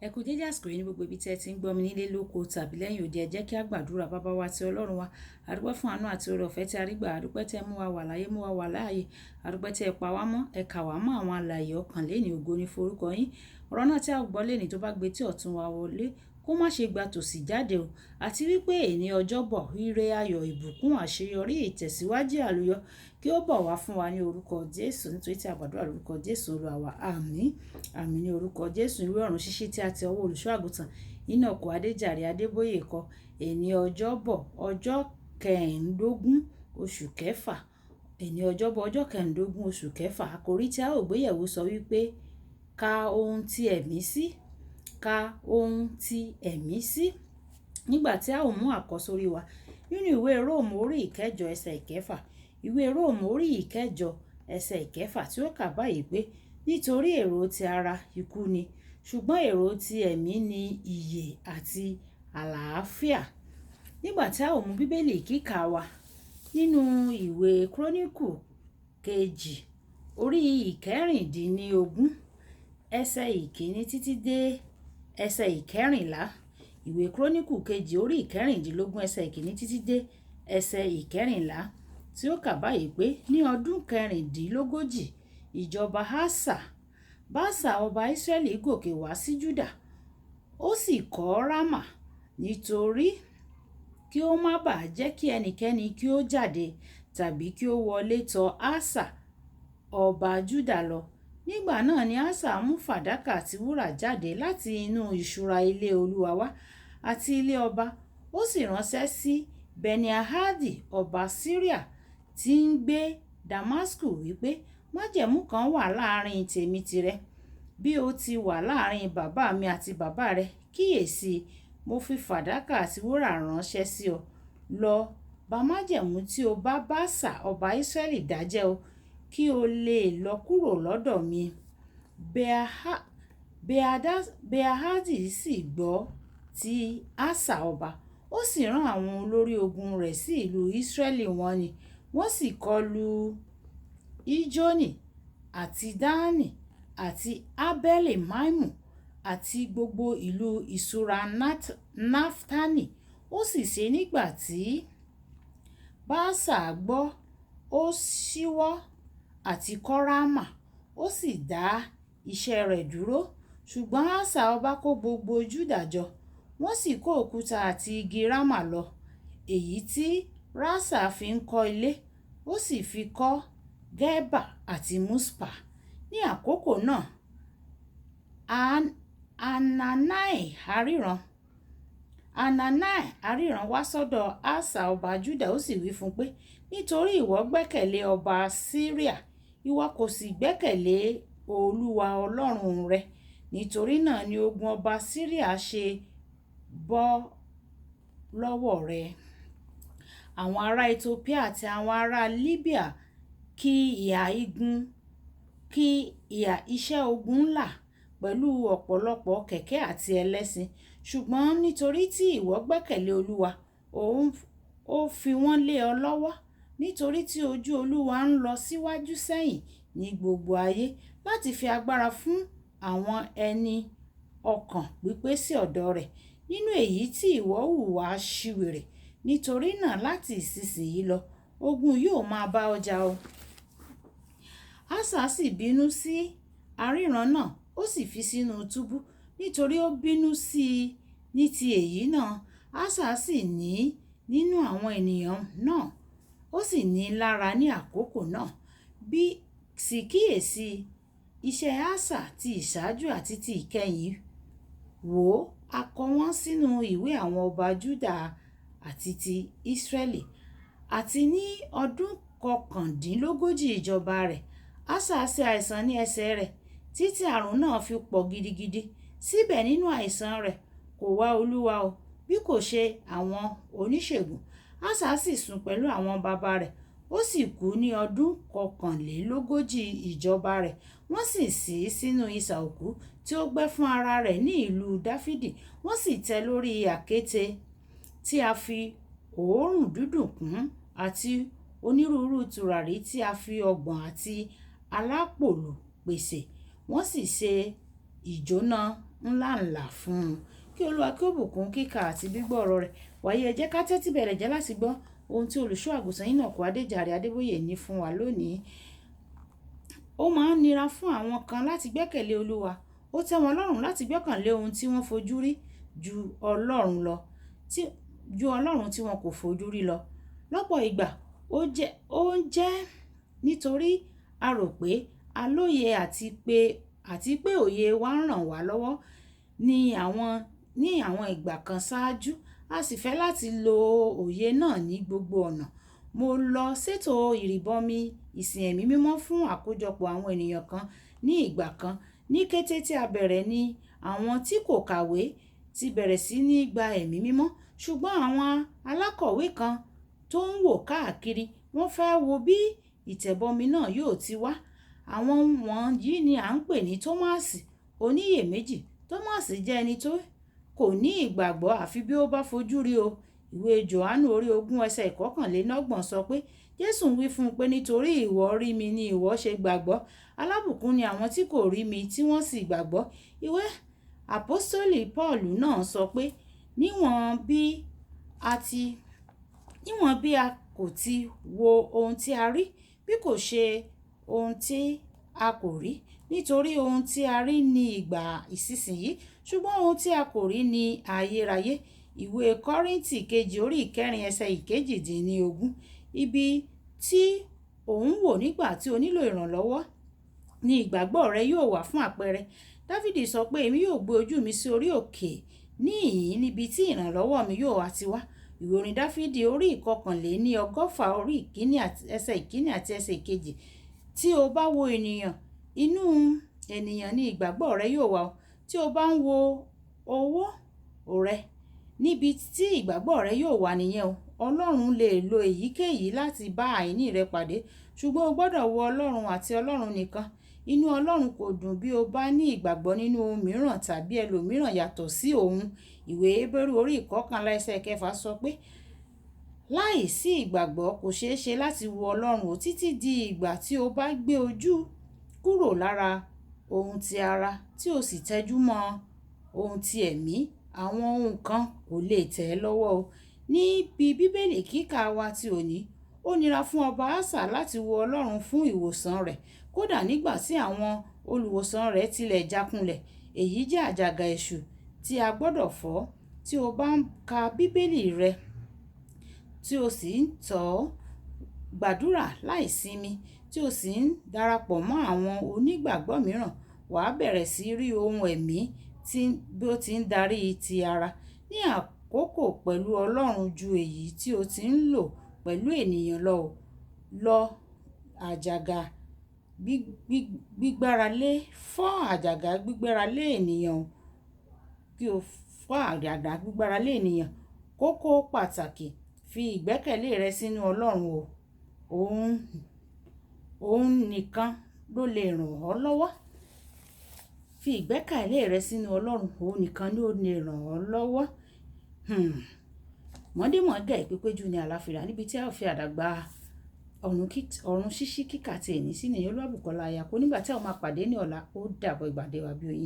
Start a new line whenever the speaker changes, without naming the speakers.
Ẹ kú dédé àsìkò yìí ní gbogbo ibi tí ẹ ti ń gbọ́ mi nílé lóko tàbí lẹ́yìn odi. Ẹ jẹ́ kí a gbàdúrà. Bàbá wa tí Ọlọ́run wa, a dúpẹ́ fún àánú àti oore ọ̀fẹ́ tí a rí gbà. A dúpẹ́ tí ẹ mú wa wà láyé, mú wa wà láàyè. A dúpẹ́ tí ẹ pa wá mọ́, ẹ kà wá mọ́ àwọn alààyè ọkàn lénìí. Ògo ni forúkọ yín. Ọ̀rọ̀ náà tí a gbọ́ lénìí tó bá gbé tí ọ̀tún wa wọlé, kó má ṣe gba tòsì jáde o. Àti wípé èní Ọjọ́bọ̀, ire ayọ̀, ìbùkún, àṣeyọrí, ìtẹ̀síwájú, àlùyọ kí ó bọ̀ wá fún wa ní orúkọ Jésù. Nítorí tí a gbàdúrà lórúkọ Jésù Olúwa wa. Àmín. Àmín ní orúkọ Jésù. Ìwé ọ̀run ṣíṣí tí a ti ọwọ́ olùṣọ́ àgùntàn Enoch Adeboye kọ. Èní Ọjọ́bọ̀ ọjọ́ kẹẹ̀ẹ́dógún oṣù kẹfà. Èní Ọjọ́bọ̀ ọjọ́ kẹẹ̀ẹ́dógún oṣù kẹfà. Àkòrí tí a ó gbéyẹ̀wò sọ wípé ka ohun tí ẹ̀mí sí. Ka ohun tí ẹ̀mí sí. Nígbà tí a ó mú àkọ́sórí wa nínú ìwé Róòmù orí ìkẹjọ ẹsẹ̀ ìkẹfà. Ìwé Róòmù orí ìkẹjọ ẹsẹ̀ ìkẹfà tí ó kà báyìí pé nítorí èrò ti ara ikú ni, ṣùgbọ́n èrò ti ẹ̀mí ni ìyè àti àlàáfíà. Nígbà tí a ó mú Bíbélì kíkà wa nínú ìwé Kíróníkù kejì orí ìkẹrìndínlógún ẹsẹ̀ ìkíní títí dé ẹsẹ̀ ìkẹrìnlá. Ìwé Kíróníkù kejì orí ìkẹrìndínlógún ẹsẹ̀ ìkíní títí dé ẹsẹ̀ ìkẹrìnlá tí ó kà báyìí pé ní ọdún kẹrìndínlógójì ìjọba Báṣà ọba Ísírẹ́lì gòkè wá sí Júdà. Ó sì kọ́ Rámà nítorí kí ó má bàa jẹ́ kí ẹnikẹ́ni kí ó jáde tàbí kí ó wọlé tọ̀ Ásà ọba Júdà lọ. Nígbà náà ni Ásà mú fàdákà àti wúrà jáde láti inú ìṣúra ilé Olúwa wá àti ilé ọba. Ó sì ránṣẹ́ sí Beni-Haddi ọba Síríà tí ń gbé Damasku wípé májẹ̀mú kan wà láàrin tèmi tìrẹ, bí ó ti wà láàrin bàbá mi àti bàbá rẹ. Kíyèsí, mo fi fàdákà àti wúrà ránṣẹ́ sí ọ. Lọ bá májẹ̀mú tí o bá Báṣà ọba Ísírẹ́lì dájẹ́ o, kí o lè lọ kúrò lọ́dọ̀ mi. Beni-Haddi sì gbọ́ ti Ásà ọba. Ó sì rán àwọn olórí ogun rẹ̀ sí ìlú Ísírẹ́lì wọ́n sì kọlu Ijoni àti Dani àti Abeli Maimu àti gbogbo ìlú ìṣúra Naftali. Ó sì ṣe nígbà tí Báṣà gbọ́, ó ṣíwọ́ àti kọ́ Rámà, ó sì dá iṣẹ́ rẹ̀ dúró. Ṣùgbọ́n Ásà ọba kó gbogbo Júdà jọ, wọ́n sì kó òkúta àti igi Rámà lọ, èyí tí Rásà fi ń kọ́ ilé. Ó sì fi kọ́ Gébà àti Muspa. Ní àkókò náà Hanani aríran wá sọ́dọ̀ Ásà ọba Júdà. Ó sì wí fún un pé nítorí ìwọ gbẹ́kẹ̀lé ọba Síríà, ìwọ kò sì gbẹ́kẹ̀lé Olúwa Ọlọ́run rẹ. Nítorí náà ni ogun ọba Síríà ṣe bọ́ lọ́wọ́ rẹ. Àwọn ará Etiópíà àti àwọn ará Líbíà kí iṣẹ́ ogun ńlá pẹ̀lú ọ̀pọ̀lọpọ̀ kẹ̀kẹ́ àti ẹlẹ́ṣin. Ṣùgbọ́n nítorí tí ìwọ gbẹ́kẹ̀lé Olúwa, ó fi wọ́n lé ọ lọ́wọ́. Nítorí tí ojú Olúwa ń lọ síwájú sẹ́yìn ní gbogbo ayé láti fi agbára fún àwọn ẹni ọkàn pípé sí ọ̀dọ̀ rẹ̀. Nínú èyí tí ìwọ hùwà aṣiwèrè. Nítorí náà láti ìsinsìnyí lọ, ogun yóò máa bá ọ jà o. Ásà sì bínú sí aríran náà, ó sì fi sínú túbú nítorí ó bínú sí i. Ní ti èyí náà, Ásà sì ní nínú àwọn ènìyàn náà, ó sì ní lára ní àkókò náà. Bí sì kíyèsí iṣẹ́ Ásà ti ìṣáájú àti ti ìkẹyìn, wò ó, a kọ wọ́n sínú ìwé àwọn ọba Júdà àti ti Ísírẹ́lì. Àti ní ọdún kọkàndínlógójì ìjọba rẹ̀, Ásà ṣe àìsàn ní ẹsẹ̀ rẹ̀ títí àrùn náà fi pọ̀ gidigidi. Síbẹ̀ nínú àìsàn rẹ̀ kò wá Olúwa o, bí kò ṣe àwọn oníṣègùn. Ásà sì sùn pẹ̀lú àwọn baba rẹ̀, ó sì kú ní ọdún kọkànlélógójì ìjọba rẹ̀. Wọ́n sì sí sínú isà òkú tí ó gbẹ́ fún ara rẹ̀ ní ìlú Dáfídì. Wọ́n sì tẹ́ lórí àkéte tí a fi òórùn dídùn kún àti onírúurú tùràrí tí a fi ọ̀gbọ̀ àti alápòlù pèsè. Wọ́n sì ṣe ìjóná ńláǹlà fún un. Kí Olúwa kí ó bùkún kíkà àti gbígbọ́ ọ̀rọ̀ rẹ̀. Wàyí ẹ jẹ́ ká tẹ́tí bẹ̀rẹ̀ jẹ́ láti gbọ́ ohun tí olùṣọ́ àgùntàn Enoch Adébóyè ní fún wa lónìí. Ó máa ń nira fún àwọn kan láti gbẹ́kẹ̀lé Olúwa. Ó tẹ́ wọn lọ́rùn láti gbọ́kànlé ohun tí wọ́n fojú rí ju Ọlọ́run tí wọn kò fojú rí lọ. Lọ́pọ̀ ìgbà ó ń jẹ́ nítorí a rò pé a lóye àti pé òye wa ń ràn wá lọ́wọ́ ní àwọn ìgbà kan ṣáájú. A sì fẹ́ láti lo òye náà ní gbogbo ọ̀nà. Mo lọ ṣètò ìrìbọmi ìsìn ẹ̀mí mímọ́ fún àkójọpọ̀ àwọn ènìyàn kan ní ìgbà kan. Ní kété tí a bẹ̀rẹ̀ ni àwọn tí kò kàwé ti bẹ̀rẹ̀ sí ní gba ẹ̀mí mímọ́. Ṣùgbọ́n àwọn alákọ̀wé kan tó ń wò káàkiri wọ́n fẹ́ wo bí ìtẹ̀bọmi náà yóò ti wá. Àwọn wọ̀nyí ni à ń pè ní Tómásì oníyèméjì. Tómásì jẹ́ ẹni tó kò ní ìgbàgbọ́ àfi bí ó bá fojú rí o. Ìwé Jòhánù orí 20 ẹsẹ̀ 21 sọ pé Jésù wí fún un pé nítorí ìwọ rí mi ni ìwọ ṣe gbàgbọ́. Alábùkún ni àwọn tí kò rí mi tí wọ́n sì gbàgbọ́. Ìwé àpọ́stélì Pọ́ọ̀lù náà sọ pé níwọ̀n bí a kò ti wo ohun tí a rí bí kò ṣe ohun tí a kò rí. Nítorí ohun tí a rí ní ìgbà ìsinsìnyí ṣùgbọ́n ohun tí a kò rí ní ayérayé. Ìwé Kọ́ríńtì kejì orí 4 ẹsẹ̀ 18. Ibi tí ò ń wò nígbà tí o nílò ìrànlọ́wọ́ ni ìgbàgbọ́ rẹ yóò wà fún àpẹẹrẹ. Dáfídì sọ pé èmi yóò gbé ojú mi sí orí òkè níhìn-ín níbi tí ìrànlọ́wọ́ mi yóò wá ti wá. Ìwé orin Dáfídì orí 121 orí 1 ẹsẹ̀ 1 àti ẹsẹ̀ 2. Tí o bá wo ènìyàn, inú ènìyàn ni ìgbàgbọ́ rẹ yóò wà. Tí o bá ń wo owó rẹ, níbi tí ìgbàgbọ́ rẹ yóò wà nìyẹn o. Ọlọ́run lè lo èyíkéyìí láti bá àìní rẹ pàdé ṣùgbọ́n o gbọ́dọ̀ wo Ọlọ́run àti Ọlọ́run nìkan. Inú Ọlọ́run kò dùn bí o bá ní ìgbàgbọ́ nínú ohun mìíràn tàbí ẹlòmíràn yàtọ̀ sí òun. Ìwé Hébérù orí 11 ẹsẹ̀ 6 sọ pé láìsí ìgbàgbọ́ kò ṣeé ṣe láti wo Ọlọ́run títí di ìgbà tí o bá gbé ojú kúrò lára ohun ti ara tí o sì tẹjú mọ́ ohun ti ẹ̀mí. Àwọn ohun kan kò lè tẹ̀ ẹ́ lọ́wọ́ o. Níbi Bíbélì kíkà wa ti òní, ó nira fún ọba Ásà láti wo Ọlọ́run fún ìwòsàn rẹ̀ kódà nígbà tí àwọn olùwòsàn rẹ̀ tilẹ̀ jákulẹ̀. Èyí jẹ́ àjàgà èṣù tí a gbọ́dọ̀ fọ́. Tí o bá ń ka Bíbélì rẹ tí o sì ń gbàdúrà láìsinmi tí o sì ń darapọ̀ mọ́ àwọn onígbàgbọ́ mìíràn, wà á bẹ̀rẹ̀ sí rí ohun ẹ̀mí bí ó ti ń darí ti ara. Ní àkókò pẹ̀lú Ọlọ́run ju èyí tí o ti ń lò pẹ̀lú ènìyàn lọ. Àjàgà fọ́ àjàgà gbígbáralé ènìyàn. Kí o fọ́ àjàgà gbígbáralé ènìyàn. Kókó pàtàkì: fi ìgbẹ́kẹ̀lé rẹ sínú Ọlọ́run o. Òun nìkan ló lè ràn ọ́ lọ́wọ́. Fi ìgbẹ́kẹ̀lé rẹ sínú Ọlọ́run. Òun nìkan ló lè ràn ọ́ lọ́wọ́. Mọ̀démọ̀dé ìpépéjú ni àlàáfíà níbi tí a fi àdàgbà ọ̀run ṣíṣí kíkà ti èní sí nìyẹn. Olúwàbùkọ́lá ayako nígbà tí a máa pàdé ní ọ̀la. Ó dàbọ̀ ìgbàdé wa bí oyin.